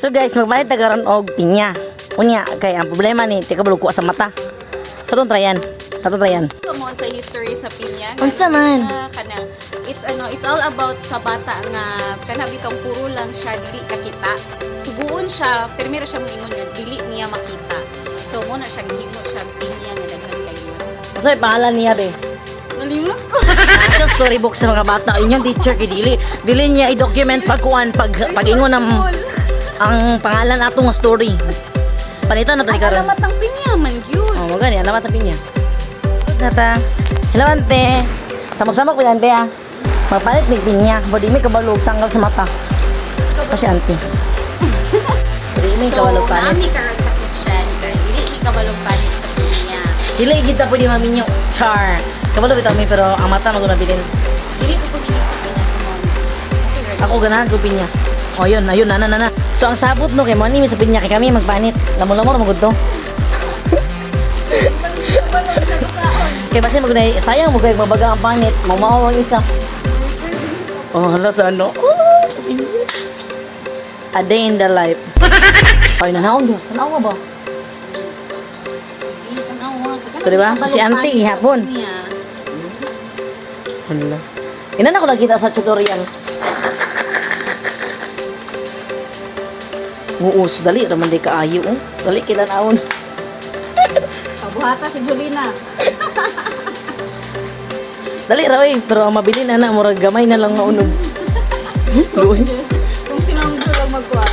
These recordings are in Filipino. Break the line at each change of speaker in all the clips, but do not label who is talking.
So guys, magpalit na karon og pinya. Unya kay ang problema ni tika bulok sa mata. Katong tryan.
Mo sa history sa pinya.
Unsa man?
Kanang it's all about sa bata nga kana bitong puro lang siya dili kakita. Suguon siya, pero siya moingon nga dili niya makita. So mo na siya gihimo siya pinya nga daghan kayo.
Usa ay pangalan niya be?
Nalimot ko.
Sa storybook sa mga bata, inyong teacher kay dili niya i-document pagkuan pag-ingon ng ang pangalan atong story. Palitan na to ni karon.
Alamat ng pinya man gyud.
Oh, magani alamat ng pinya. Tata. Hello ante. Samok-samok pa ante ah. Magpalit ni pinya, bodi mi kabalog tanggal sa mata. Kasi ante. Dili mi kabalog panit.
Nami karon sa kitchen kay dili mi kabalog panit sa pinya.
Dili kita pwede maminyo. Char. Kabalog bitaw mi pero ang mata magunabilin.
Dili ko pwede sa pinya sa mom. Okay, ready.
Ako ganahan ko pinya. Oh, yun, na. So, ang sabot no, kay Moni, sa pinya, kay kami magpanit. Lamor-lamor, magod to. Kaya basta magunay, sayang mo kayo mabaga ang panit. Mamaw ang isa. Oh, hala sa ano. A day in the life. Ay, nanawag doon. Nanawag ba? So, diba? So, si auntie, hapon. Hala. Inan ako nakita sa tutorial. Uus, dali raman di kaayo. Dali kita naon.
Pabuhata si Julina.
Dali ra pero ang mabili na murag gamay na lang naunog. Luoy.
Kung si Ma'am Jul lang magkuha.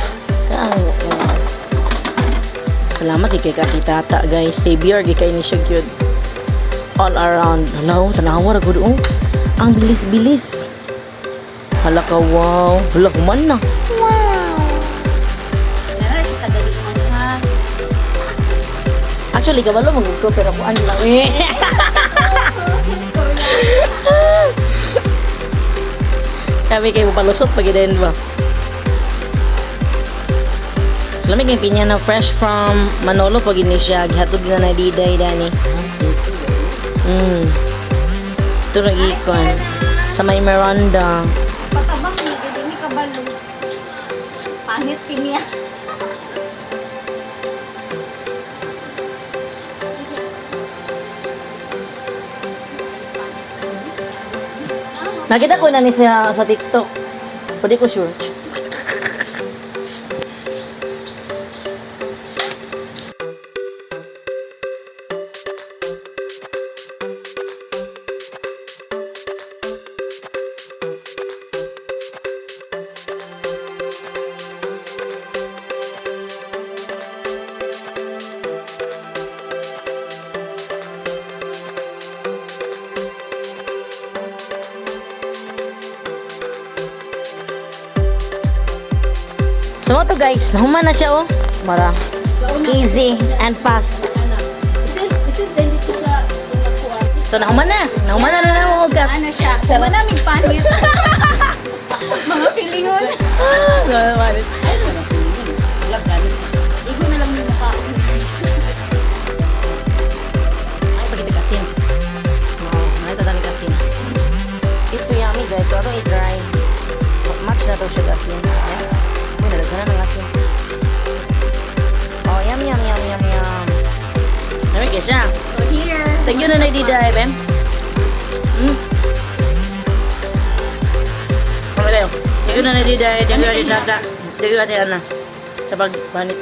Salamat kay Tata guys. Savior kay ni siya gyud. All around. Hello, tanawa ra gud oh. Ang bilis-bilis. Hala ka wow. Hala kuman na. Actually, kabalo magugto pero kuan lang eh. Kami kayo palusot pag din ba? Lamig yung pinya na fresh from Manolo pag ini siya. Gihatod na na diday dani. Ito nag-ikon. Sa may Miranda.
Patabak ni gini kabalo. Panit pinya.
Nakita ko na ni sa TikTok. Pwede ko sure. So ito guys, nahuman na siya oh. Mara. Easy and fast.
Isin dito sa kuan.
So nahuman na mo ugat.
Ano siya? Kung namig panit. Mga pilingon.
Marit.
Igo na lang yung mukha.
Ay, pagkita kasin. Wow, nakita tani kasin. It's so yummy guys. So ito i-try. Match na to siya kasin. Uy, nalagana ng asin. Oh, yum. Nami guys siya.
So here.
Thank you na naididay, Ben. Kamalayo. Thank you na naididay. Thank you na naididay. Thank you na sa pagbanit.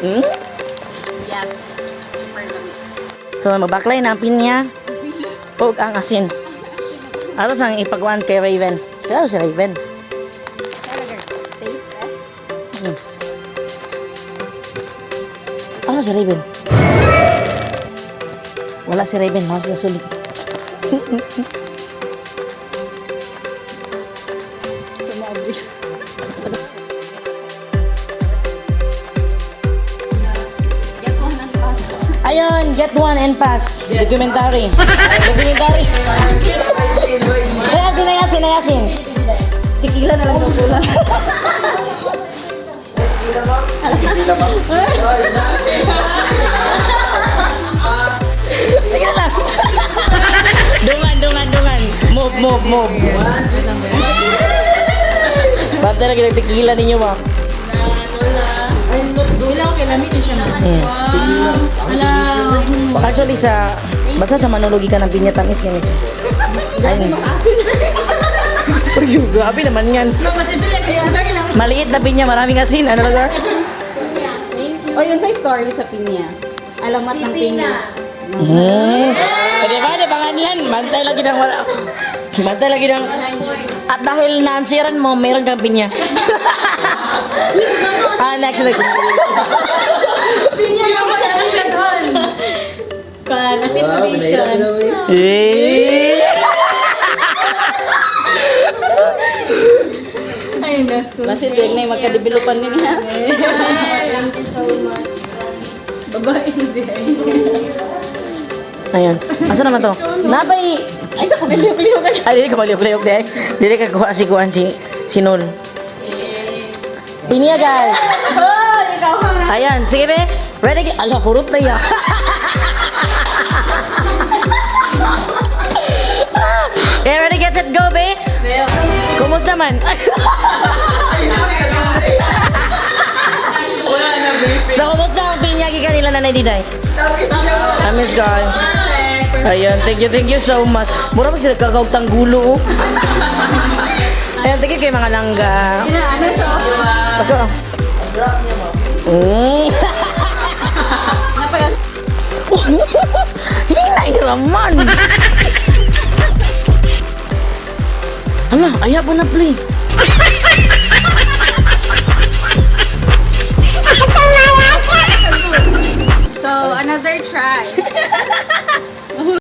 Yes. Super lamig.
So, magbaklay na ang pinya. O ang asin. Atos ang ipagwan kay Raven. Kaya si Raven.
Taste test.
Ano si Raven? Wala si Raven. Hawas na sulit. Ayun, get one and pass. Documentary. Documentary. Ayasin. Tikilan na lang ng bulan. Tikilan lang. Dungan. Move. Bante na kinagtikilan ninyo, ma. Actually, basta sa manulogi ka ng pinya tamis ganun siya. Ayun. Uy, grabe naman yan. Maliit na pinya, maraming asin. Ano lugar?
O yun sa story sa pinya. Alamat ng pinya.
Pwede ba? Di pangalan. Bantay lagi ng wala. Bantay lagi ng... At dahil naansiran mo, meron kang pinya. Next.
Pinya naman ang ganon. As information. Ayun na. Basit din na yung magkadevelopan din ha. Thank you so much. Babae hindi.
Ayun. Asa naman to? Napay...
Ay, sa kumiliyok-liyok ka.
Ay, dili ka maliyok-liyok dahil. Dili ka kuha si Nul. Pinya, guys.
Oh, ikaw ha.
Ayan, sige be. Ready? Ala, kurot na yan. Okay, ready, get set, go, be. Kumusta man? So, kumusta ang pinyagi kanila Nanay Diday? Tamis, guys. Ayan, thank you so much. Mura mo sila kakautang gulo, oh. Ayan, thank you kay mga langga.
Ano siya?
Ako.
Napagas.
Hinay raman. Ala, ayaw po na play.
So, another try.